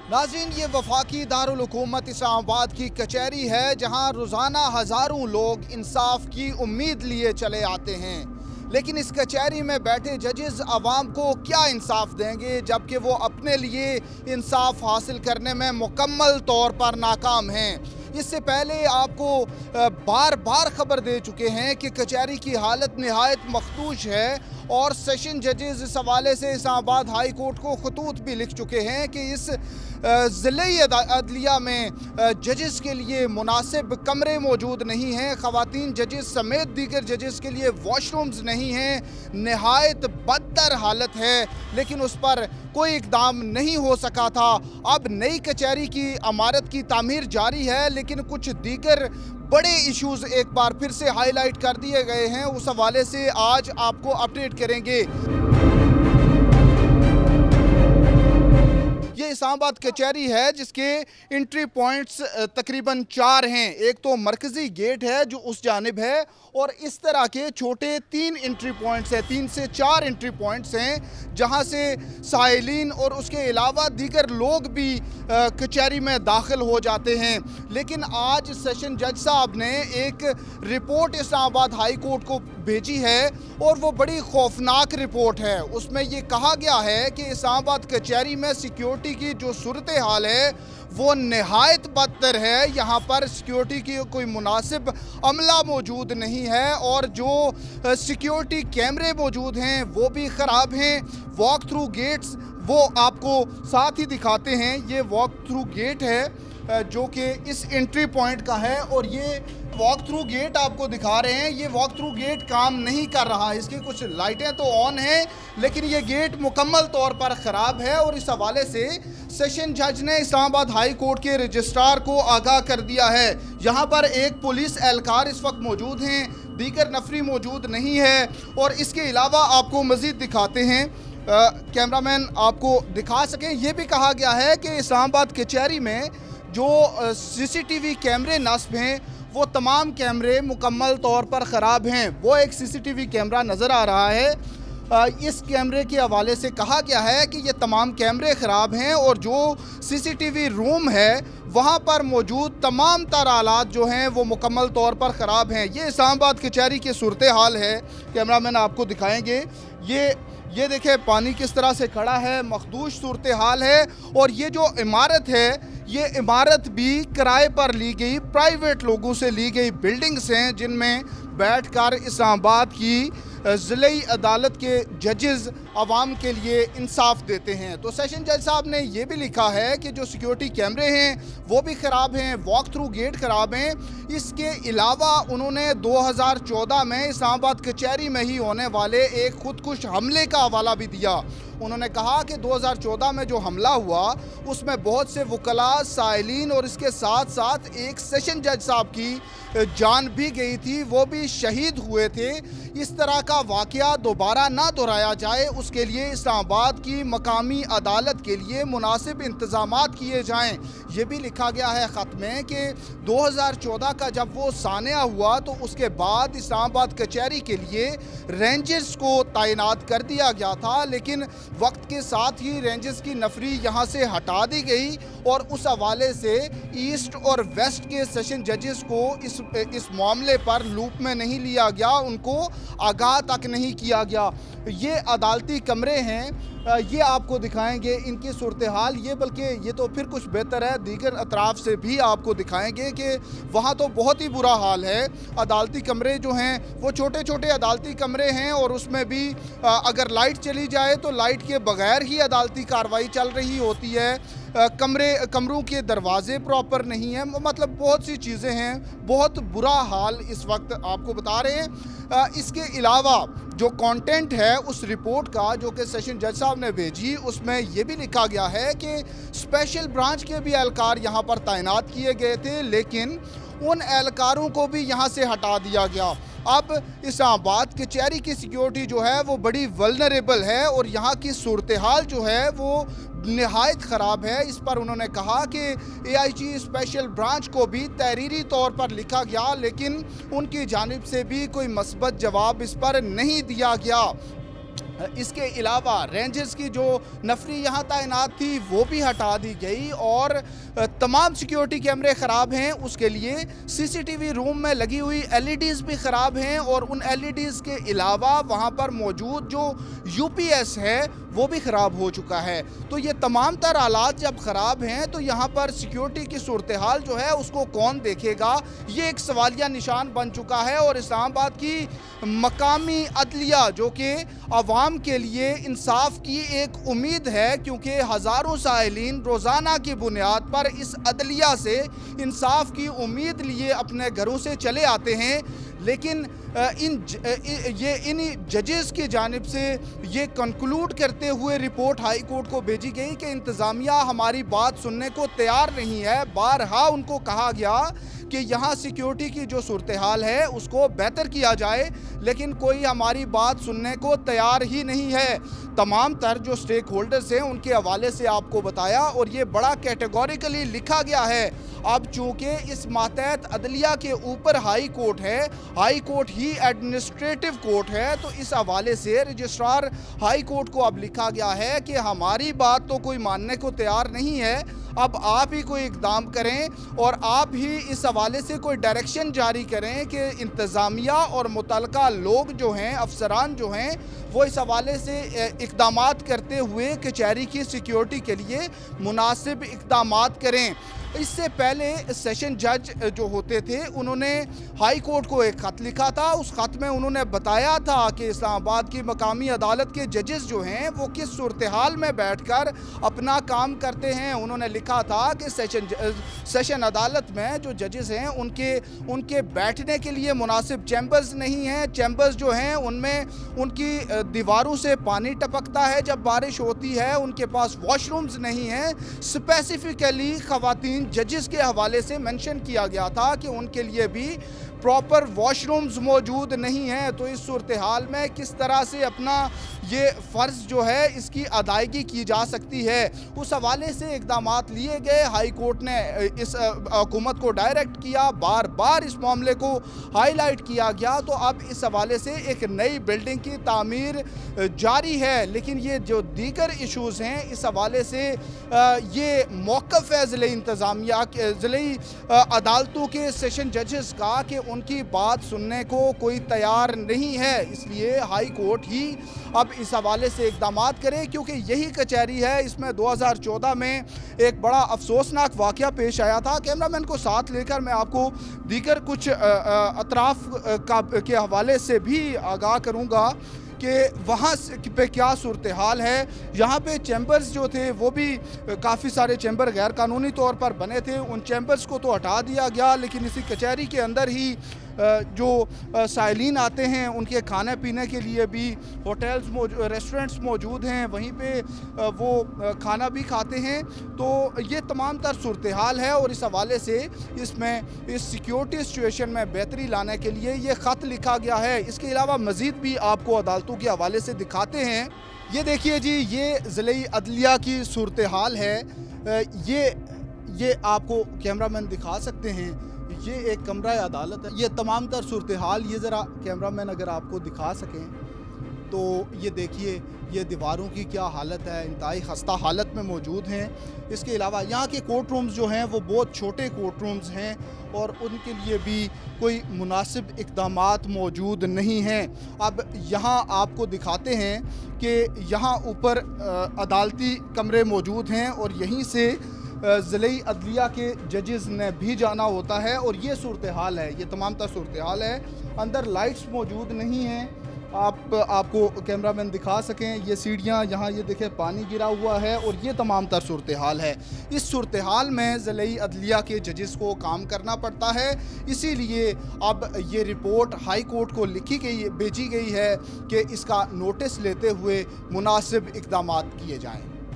नाज़रीन, ये वफाकी दारुल हुकूमत इस्लामाबाद की कचहरी है जहां रोज़ाना हज़ारों लोग इंसाफ की उम्मीद लिए चले आते हैं। लेकिन इस कचहरी में बैठे जजेस आवाम को क्या इंसाफ देंगे जबकि वो अपने लिए इंसाफ हासिल करने में मुकम्मल तौर पर नाकाम हैं। इससे पहले आपको बार बार खबर दे चुके हैं कि कचहरी की हालत निहायत मखदूश है और सेशन जजेस इस हवाले से इस्लामाबाद हाई कोर्ट को खतूत भी लिख चुके हैं कि इस ज़िले अदलिया में जजेस के लिए मुनासिब कमरे मौजूद नहीं हैं, ख़वातीन जजेस समेत दीगर जजेस के लिए वॉशरूम्स नहीं हैं, नहायत बदतर हालत है। लेकिन उस पर कोई इक़दाम नहीं हो सका था। अब नई कचहरी की इमारत की तामीर जारी है, लेकिन कुछ दीगर बड़े इश्यूज़ एक बार फिर से हाईलाइट कर दिए गए हैं। उस हवाले से आज आपको अपडेट करेंगे। ये इस्लामाबाद कचहरी है जिसके एंट्री पॉइंट्स तकरीबन 4 हैं। एक तो मरकज़ी गेट है जो उस जानिब है और इस तरह के छोटे 3 एंट्री पॉइंट्स हैं, 3 से 4 एंट्री पॉइंट्स हैं जहां से साइलिन और उसके अलावा दीगर लोग भी कचहरी में दाखिल हो जाते हैं। लेकिन आज सेशन जज साहब ने एक रिपोर्ट इस्लामाबाद हाई कोर्ट को भेजी है और वो बड़ी खौफनाक रिपोर्ट है। उसमें ये कहा गया है कि इस्लामाबाद कचहरी में सिक्योरिटी की जो सूरत हाल है वो नहायत बदतर है। यहाँ पर सिक्योरिटी की कोई मुनासिब अमला मौजूद नहीं है और जो सिक्योरिटी कैमरे मौजूद हैं वो भी ख़राब हैं। वॉक थ्रू गेट्स वो आपको साथ ही दिखाते हैं। ये वॉक थ्रू गेट है जो कि इस एंट्री पॉइंट का है और ये वॉक थ्रू गेट आपको दिखा रहे हैं। ये वॉक थ्रू गेट काम नहीं कर रहा, इसकी कुछ लाइटें तो ऑन हैं लेकिन ये गेट मुकम्मल तौर पर ख़राब है और इस हवाले से सेशन जज ने इस्लामाबाद हाई कोर्ट के रजिस्ट्रार को आगाह कर दिया है। यहाँ पर एक पुलिस एहलकार इस वक्त मौजूद हैं, दीगर नफरी मौजूद नहीं है। और इसके अलावा आपको मज़ीद दिखाते हैं, कैमरामैन आपको दिखा सकें। यह भी कहा गया है कि इस्लामाबाद कचहरी में जो सीसीटीवी कैमरे नस्ब हैं वो तमाम कैमरे मुकम्मल तौर पर ख़राब हैं। वो एक सीसीटीवी कैमरा नज़र आ रहा है। इस कैमरे के हवाले से कहा गया है कि ये तमाम कैमरे ख़राब हैं और जो सीसीटीवी रूम है वहाँ पर मौजूद तमाम तर आलात जो हैं वो मुकम्मल तौर पर ख़राब हैं। ये इस्लामाबाद कचहरी की सूरत हाल है। कैमरामैन आपको दिखाएंगे। ये देखें पानी किस तरह से खड़ा है, मखदूश सूरत हाल है। और ये जो इमारत है ये इमारत भी किराए पर ली गई, प्राइवेट लोगों से ली गई बिल्डिंग्स हैं जिनमें बैठकर इस्लामाबाद की ज़िले अदालत के जजेस आवाम के लिए इंसाफ देते हैं। तो सेशन जज साहब ने यह भी लिखा है कि जो सिक्योरिटी कैमरे हैं वो भी ख़राब हैं, वॉक थ्रू गेट ख़राब हैं। इसके अलावा उन्होंने 2014 में इस्लामाबाद कचहरी में ही होने वाले एक खुदकुश हमले का हवाला भी दिया। उन्होंने कहा कि 2014 में जो हमला हुआ उसमें बहुत से वकला, साइलिन और इसके साथ साथ एक सेशन जज साहब की जान भी गई थी, वो भी शहीद हुए थे। इस तरह का वाक़या दोबारा ना दोहराया जाए उसके लिए इस्लामाबाद की मकामी अदालत के लिए मुनासिब इंतज़ामात किए जाएँ। ये भी लिखा गया है ख़त में कि 2014 का जब वो सानिया हुआ तो उसके बाद इस्लामाबाद कचहरी के लिए रेंजर्स को तैनात कर दिया गया था, लेकिन वक्त के साथ ही रेंजर्स की नफरी यहाँ से हटा दी गई और उस हवाले से ईस्ट और वेस्ट के सेशन जजेस को इस मामले पर लूप में नहीं लिया गया, उनको आगाह तक नहीं किया गया। ये अदालती कमरे हैं, ये आपको दिखाएंगे इनकी सूरत हाल। ये बल्कि ये तो फिर कुछ बेहतर है, दीगर अतराफ़ से भी आपको दिखाएंगे कि वहाँ तो बहुत ही बुरा हाल है। अदालती कमरे जो हैं वो छोटे छोटे अदालती कमरे हैं और उसमें भी अगर लाइट चली जाए तो लाइट के बगैर ही अदालती कार्रवाई चल रही होती है। कमरों के दरवाजे प्रॉपर नहीं हैं, मतलब बहुत सी चीज़ें हैं। बहुत बुरा हाल इस वक्त आपको बता रहे हैं। इसके अलावा जो कंटेंट है उस रिपोर्ट का जो कि सेशन जज साहब ने भेजी उसमें यह भी लिखा गया है कि स्पेशल ब्रांच के भी एहलकार यहाँ पर तैनात किए गए थे, लेकिन उन एहलकारों को भी यहाँ से हटा दिया गया। अब इस्लामाबाद कचहरी की सिक्योरिटी जो है वो बड़ी वल्नरेबल है और यहाँ की सूरत हाल जो है वो नहायत ख़राब है। इस पर उन्होंने कहा कि AIG स्पेशल ब्रांच को भी तहरीरी तौर पर लिखा गया, लेकिन उनकी जानिब से भी कोई मस्बत जवाब इस पर नहीं दिया गया। اس کے علاوہ رینجرز کی جو نفری یہاں تعینات تھی وہ بھی ہٹا دی گئی اور تمام سیکیورٹی کیمرے خراب ہیں، اس کے لیے سی سی ٹی وی روم میں لگی ہوئی ایل ای ڈیز بھی خراب ہیں اور ان ایل ای ڈیز کے علاوہ وہاں پر موجود جو یو پی ایس ہے وہ بھی خراب ہو چکا ہے۔ تو یہ تمام تر آلات جب خراب ہیں تو یہاں پر سیکیورٹی کی صورتحال جو ہے اس کو کون دیکھے گا، یہ ایک سوالیہ نشان بن چکا ہے۔ اور اسلام آباد کی مقامی عدلیہ جو کہ عوام کے لیے انصاف کی ایک امید ہے، کیونکہ ہزاروں سائلین روزانہ کی بنیاد پر اس عدلیہ سے انصاف کی امید لیے اپنے گھروں سے چلے آتے ہیں، لیکن ان ججز کی جانب سے یہ کنکلوڈ کرتے ہوئے رپورٹ ہائی کورٹ کو بھیجی گئی کہ انتظامیہ ہماری بات سننے کو تیار نہیں ہے۔ بارہا ان کو کہا گیا کہ یہاں سیکیورٹی کی جو صورتحال ہے اس کو بہتر کیا جائے، لیکن کوئی ہماری بات سننے کو تیار ہی نہیں ہے۔ تمام تر جو سٹیک ہولڈرز ہیں ان کے حوالے سے آپ کو بتایا اور یہ بڑا کیٹیگوریکلی لکھا گیا ہے۔ اب چونکہ اس ماتحت عدلیہ کے اوپر ہائی کورٹ ہے، ہائی کورٹ ہی ایڈمنسٹریٹو کورٹ ہے، تو اس حوالے سے رجسٹرار ہائی کورٹ کو اب لکھا گیا ہے کہ ہماری بات تو کوئی ماننے کو تیار نہیں ہے، اب آپ ہی کوئی اقدام کریں اور آپ ہی اس حوالے سے کوئی ڈائریکشن جاری کریں کہ انتظامیہ اور متعلقہ لوگ جو ہیں، افسران جو ہیں، وہ اس حوالے سے اقدامات کرتے ہوئے کچہری کی سیکیورٹی کے لیے مناسب اقدامات کریں۔ اس سے پہلے سیشن جج جو ہوتے تھے انہوں نے ہائی کورٹ کو ایک خط لکھا تھا، اس خط میں انہوں نے بتایا تھا کہ اسلام آباد کی مقامی عدالت کے ججز جو ہیں وہ کس صورتحال میں بیٹھ کر اپنا کام کرتے ہیں۔ انہوں نے لکھا تھا کہ سیشن عدالت میں جو ججز ہیں ان کے بیٹھنے کے لیے مناسب چیمبرز نہیں ہیں، چیمبرز جو ہیں ان میں ان کی دیواروں سے پانی ٹپکتا ہے جب بارش ہوتی ہے، ان کے پاس واش رومز نہیں ہیں۔ اسپیسیفکلی خواتین ججز کے حوالے سے منشن کیا گیا تھا کہ ان کے لیے بھی پراپر واش رومز موجود نہیں ہیں۔ تو اس صورتحال میں کس طرح سے اپنا یہ فرض جو ہے اس کی ادائیگی کی جا سکتی ہے، اس حوالے سے اقدامات لیے گئے۔ ہائی کورٹ نے اس حکومت کو ڈائریکٹ کیا، بار بار اس معاملے کو ہائی لائٹ کیا گیا، تو اب اس حوالے سے ایک نئی بلڈنگ کی تعمیر جاری ہے۔ لیکن یہ جو دیگر ایشوز ہیں اس حوالے سے یہ موقف ہے ضلعی انتظامیہ ضلعی عدالتوں کے سیشن ججز کا کہ ان کی بات سننے کو کوئی تیار نہیں ہے، اس لیے ہائی کورٹ ہی اب اس حوالے سے اقدامات کرے، کیونکہ یہی کچہری ہے۔ اس میں 2014 میں ایک بڑا افسوسناک واقعہ پیش آیا تھا۔ کیمرامین کو ساتھ لے کر میں آپ کو دیگر کچھ اطراف کے حوالے سے بھی آگاہ کروں گا کہ وہاں پہ کیا صورتحال ہے۔ یہاں پہ چیمبرز جو تھے وہ بھی کافی سارے چیمبر غیر قانونی طور پر بنے تھے، ان چیمبرز کو تو ہٹا دیا گیا، لیکن اسی کچہری کے اندر ہی جو سائلین آتے ہیں ان کے کھانے پینے کے لیے بھی ہوٹلز ریسٹورنٹس موجود ہیں، وہیں پہ وہ کھانا بھی کھاتے ہیں۔ تو یہ تمام تر صورتحال ہے اور اس حوالے سے اس سیکیورٹی سچویشن میں بہتری لانے کے لیے یہ خط لکھا گیا ہے۔ اس کے علاوہ مزید بھی آپ کو عدالتوں کے حوالے سے دکھاتے ہیں۔ یہ دیکھیے جی، یہ ضلعی عدلیہ کی صورتحال ہے۔ یہ آپ کو کیمرامین دکھا سکتے ہیں، یہ ایک کمرہ عدالت ہے۔ یہ تمام تر صورتحال یہ ذرا کیمرامین اگر آپ کو دکھا سکیں تو یہ دیکھیے، یہ دیواروں کی کیا حالت ہے، انتہائی خستہ حالت میں موجود ہیں۔ اس کے علاوہ یہاں کے کورٹ رومز جو ہیں وہ بہت چھوٹے کورٹ رومز ہیں اور ان کے لیے بھی کوئی مناسب اقدامات موجود نہیں ہیں۔ اب یہاں آپ کو دکھاتے ہیں کہ یہاں اوپر عدالتی کمرے موجود ہیں اور یہیں سے ضلعی عدلیہ کے ججز نے بھی جانا ہوتا ہے، اور یہ صورتحال ہے، یہ تمام تر صورتحال ہے۔ اندر لائٹس موجود نہیں ہیں، آپ کو کیمرامین دکھا سکیں، یہ سیڑھیاں یہاں یہ دیکھیں پانی گرا ہوا ہے، اور یہ تمام تر صورتحال ہے۔ اس صورتحال میں ضلعی عدلیہ کے ججز کو کام کرنا پڑتا ہے، اسی لیے اب یہ رپورٹ ہائی کورٹ کو بھیجی گئی ہے کہ اس کا نوٹس لیتے ہوئے مناسب اقدامات کیے جائیں۔